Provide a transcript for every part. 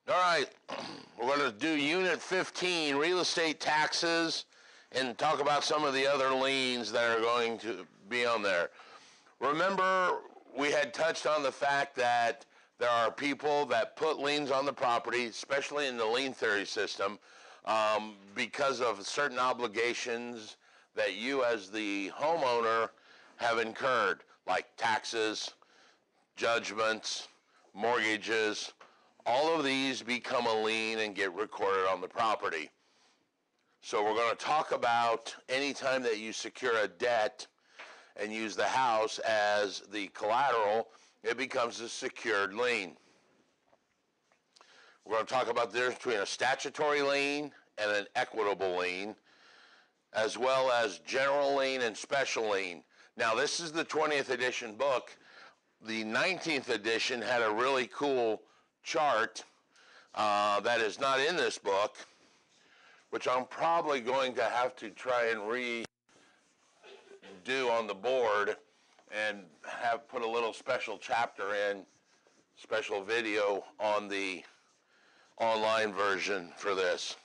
All right, we're going to do Unit 15, Real Estate Taxes, and talk about some of the other liens that are going to be on there. Remember, we had touched on the fact that there are people that put liens on the property, especially in the lien theory system, because of certain obligations that you as the homeowner have incurred, like taxes, judgments, mortgages. All of these become a lien and get recorded on the property. So we're going to talk about any time that you secure a debt and use the house as the collateral, it becomes a secured lien. We're going to talk about the difference between a statutory lien and an equitable lien, as well as general lien and special lien. Now, this is the 20th edition book. The 19th edition had a really cool chart that is not in this book, which I'm probably going to have to try and redo on the board and have put a little special chapter in, special video on the online version for this.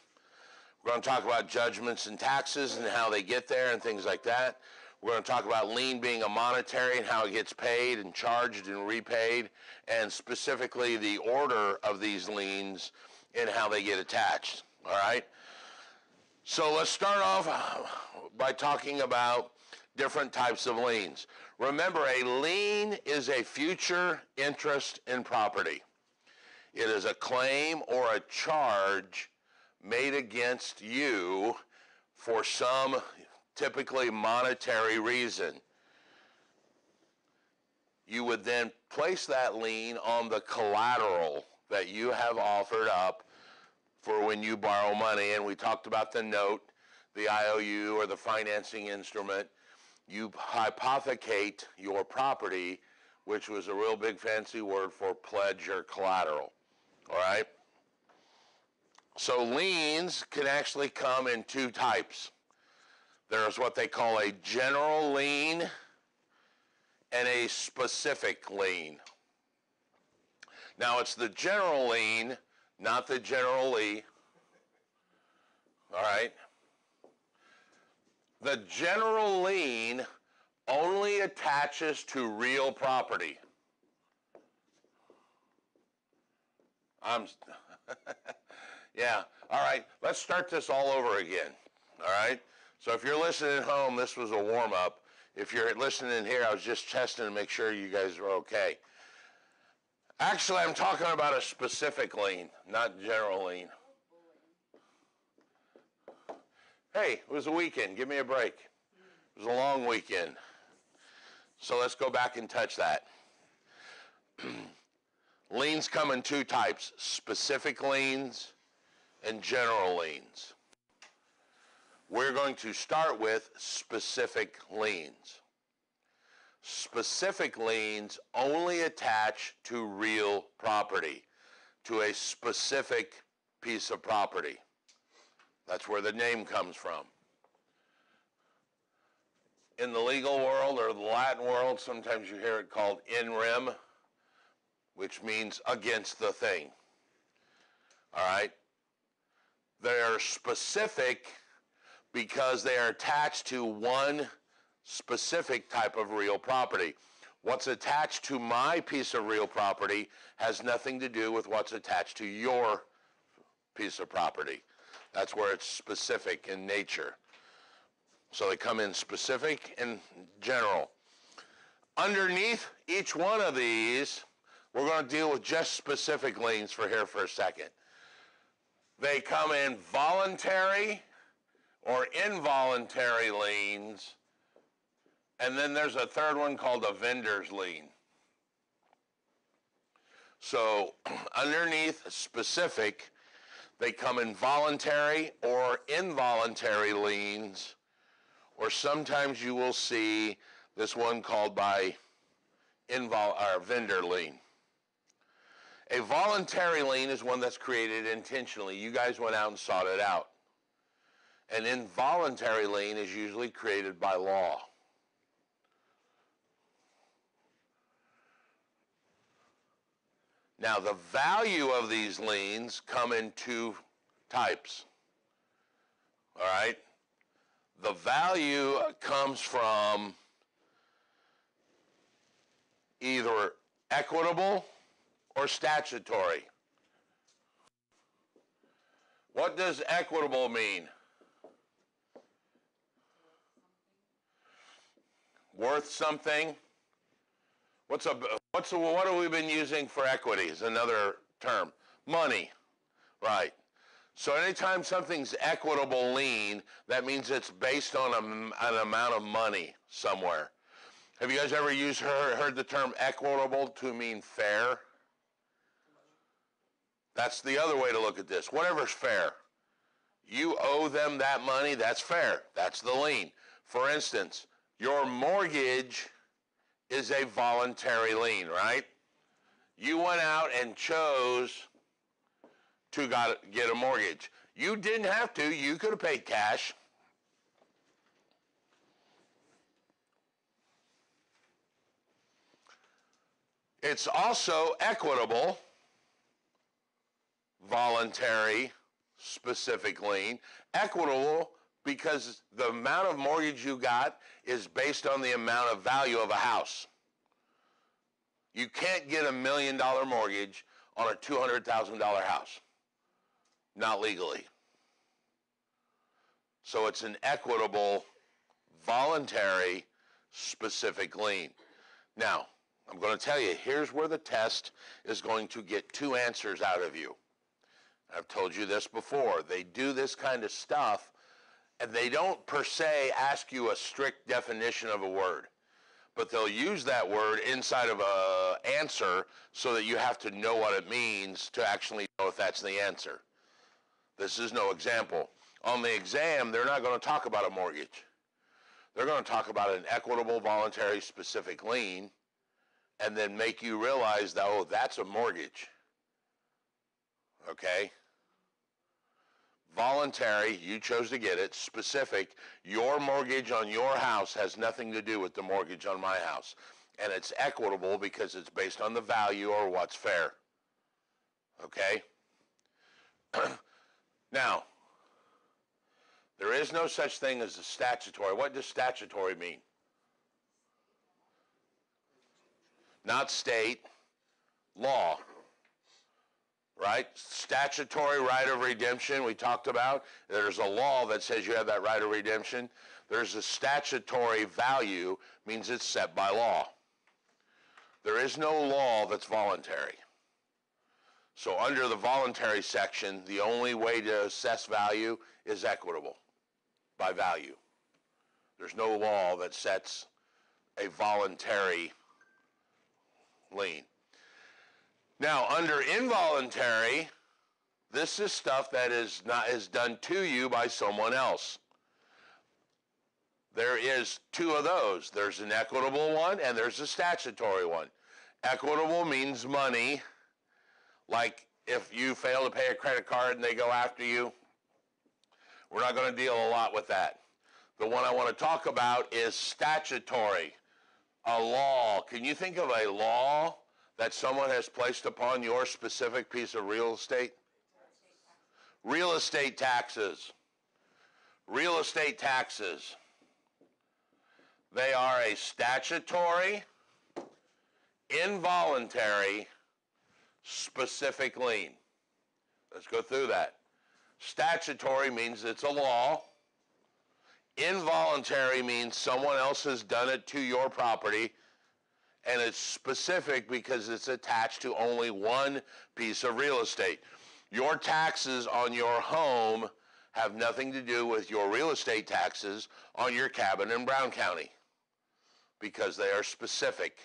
We're going to talk about judgments and taxes and how they get there and things like that. We're going to talk about lien being a monetary and how it gets paid and charged and repaid, and specifically the order of these liens and how they get attached. All right? So let's start off by talking about different types of liens. Remember, a lien is a future interest in property. It is a claim or a charge made against you for some typically monetary reason. You would then place that lien on the collateral that you have offered up for when you borrow money. And we talked about the note, the IOU, or the financing instrument. You hypothecate your property, which was a real big fancy word for pledge or collateral. All right? So liens can actually come in two types. There's what they call a general lien and a specific lien. Now, it's the general lien, not the generally. All right? The general lien only attaches to real property. Yeah, all right, let's start this all over again, all right? So if you're listening at home, this was a warm-up. If you're listening here, I was just testing to make sure you guys are okay. Actually, I'm talking about a specific lien, not general lien. Hey, it was a weekend. Give me a break. It was a long weekend. So let's go back and touch that. Liens come in two types, specific liens and general liens. We're going to start with specific liens. Specific liens only attach to real property, to a specific piece of property. That's where the name comes from. In the legal world or the Latin world, sometimes you hear it called in rem, which means against the thing. All right? They are specific because they are attached to one specific type of real property. What's attached to my piece of real property has nothing to do with what's attached to your piece of property. That's where it's specific in nature. So they come in specific and general. Underneath each one of these, we're going to deal with just specific liens for a second. They come in voluntary or involuntary liens, and then there's a third one called a vendor's lien. So underneath specific, they come in voluntary or involuntary liens, or sometimes you will see this one called by vendor lien. A voluntary lien is one that's created intentionally. You guys went out and sought it out. An involuntary lien is usually created by law. Now, the value of these liens come in two types. All right? The value comes from either equitable or statutory. What does equitable mean? Worth something? What have we been using for equity is another term. Money, right. So anytime something's equitable lien, that means it's based on an amount of money somewhere. Have you guys ever heard the term equitable to mean fair? That's the other way to look at this. Whatever's fair. You owe them that money, that's fair. That's the lien. For instance, your mortgage is a voluntary lien, right? You went out and chose to get a mortgage. You didn't have to. You could have paid cash. It's also equitable, voluntary, specific lien. Equitable because the amount of mortgage you got is based on the amount of value of a house. You can't get $1 million mortgage on a $200,000 house. Not legally. So it's an equitable, voluntary, specific lien. Now, I'm going to tell you, here's where the test is going to get two answers out of you. I've told you this before. They do this kind of stuff, and they don't per se ask you a strict definition of a word, but they'll use that word inside of an answer so that you have to know what it means to actually know if that's the answer. This is no example. On the exam, they're not going to talk about a mortgage. They're going to talk about an equitable, voluntary, specific lien, and then make you realize that, oh, that's a mortgage. Okay? Voluntary, you chose to get it. Specific, your mortgage on your house has nothing to do with the mortgage on my house. And it's equitable because it's based on the value or what's fair. Okay? Now, there is no such thing as a statutory. What does statutory mean? Not state, law. Right? Statutory right of redemption we talked about. There's a law that says you have that right of redemption. There's a statutory value, means it's set by law. There is no law that's voluntary. So under the voluntary section, the only way to assess value is equitable, by value. There's no law that sets a voluntary lien. Now, under involuntary, this is stuff that is done to you by someone else. There is two of those. There's an equitable one and there's a statutory one. Equitable means money, like if you fail to pay a credit card and they go after you. We're not going to deal a lot with that. The one I want to talk about is statutory, a law. Can you think of a law that someone has placed upon your specific piece of real estate? Real estate taxes. Real estate taxes. They are a statutory, involuntary, specific lien. Let's go through that. Statutory means it's a law. Involuntary means someone else has done it to your property, and it's specific because it's attached to only one piece of real estate. Your taxes on your home have nothing to do with your real estate taxes on your cabin in Brown County because they are specific.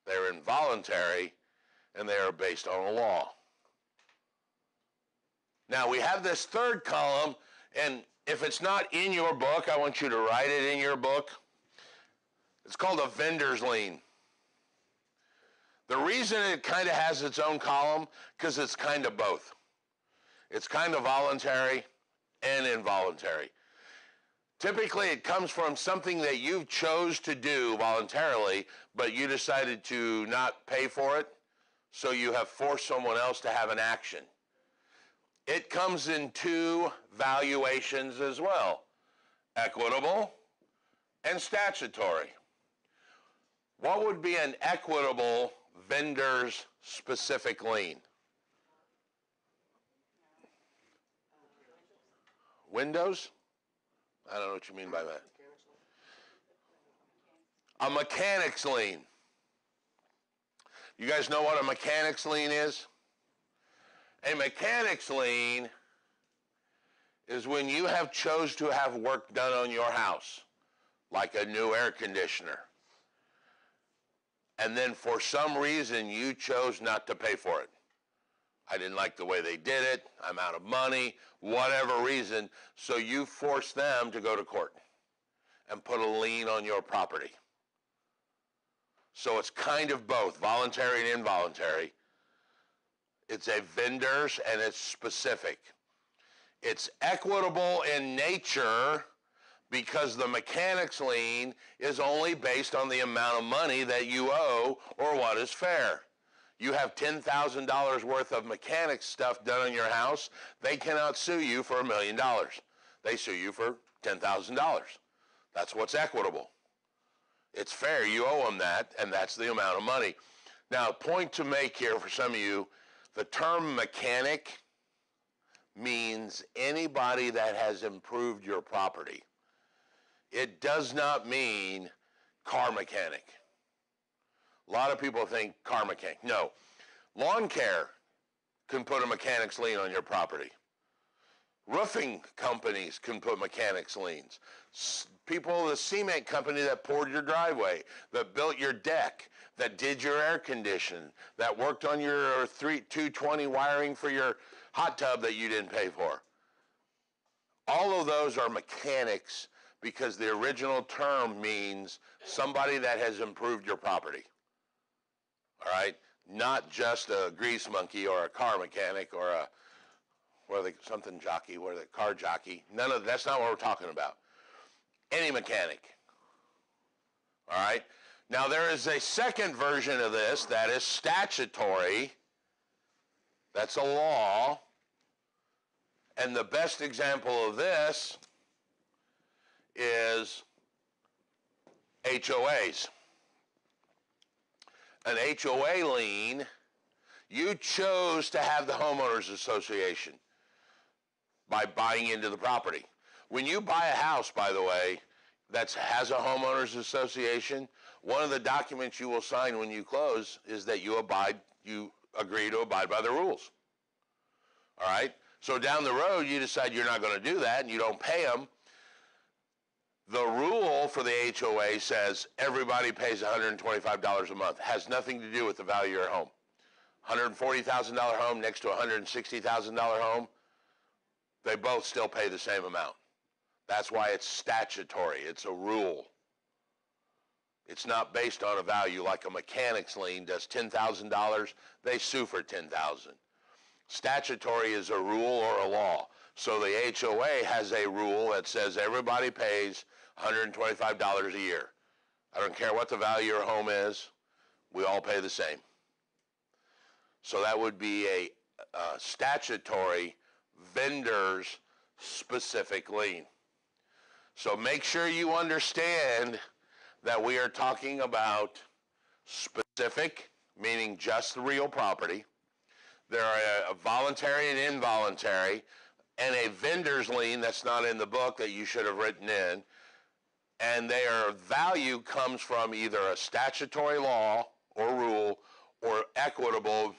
They're involuntary, and they are based on a law. Now, we have this third column, and if it's not in your book, I want you to write it in your book. It's called a vendor's lien. The reason it kind of has its own column, because it's kind of both. It's kind of voluntary and involuntary. Typically, it comes from something that you chose to do voluntarily, but you decided to not pay for it So you have forced someone else to have an action. It comes in two valuations as well, equitable and statutory. What would be an equitable vendor's specific lien? Windows? I don't know what you mean by that. A mechanic's lien. You guys know what a mechanic's lien is? A mechanic's lien is when you have chose to have work done on your house, like a new air conditioner, and then for some reason you chose not to pay for it. I didn't like the way they did it, I'm out of money, whatever reason, so you force them to go to court and put a lien on your property. So it's kind of both, voluntary and involuntary. It's a vendor's and it's specific. It's equitable in nature because the mechanic's lien is only based on the amount of money that you owe or what is fair. You have $10,000 worth of mechanic stuff done on your house, they cannot sue you for $1 million. They sue you for $10,000. That's what's equitable. It's fair, you owe them that, and that's the amount of money. Now, point to make here for some of you, the term mechanic means anybody that has improved your property. It does not mean car mechanic. A lot of people think car mechanic. No. Lawn care can put a mechanic's lien on your property. Roofing companies can put mechanic's liens. People, the cement company that poured your driveway, that built your deck, that did your air conditioning, that worked on your 220 wiring for your hot tub that you didn't pay for. All of those are mechanics because the original term means somebody that has improved your property. All right? Not just a grease monkey or a car mechanic or a something jockey, car jockey. None of that's not what we're talking about. Any mechanic. All right? Now there is a second version of this that is statutory. That's a law. And the best example of this is HOAs. An HOA lien, you chose to have the homeowners association by buying into the property. When you buy a house, by the way, that has a homeowners association, one of the documents you will sign when you close is that you agree to abide by the rules. All right? So down the road, you decide you're not going to do that and you don't pay them. The rule for the HOA says everybody pays $125 a month. Has nothing to do with the value of your home. $140,000 home next to a $160,000 home, they both still pay the same amount. That's why it's statutory. It's a rule. It's not based on a value like a mechanic's lien does $10,000. They sue for $10,000. Statutory is a rule or a law. So the HOA has a rule that says everybody pays $125 a year. I don't care what the value of your home is. We all pay the same. So that would be a statutory vendor's specific lien. So make sure you understand that we are talking about specific, meaning just the real property. There are a voluntary and involuntary, and a vendor's lien that's not in the book that you should have written in. And their value comes from either a statutory law or rule or equitable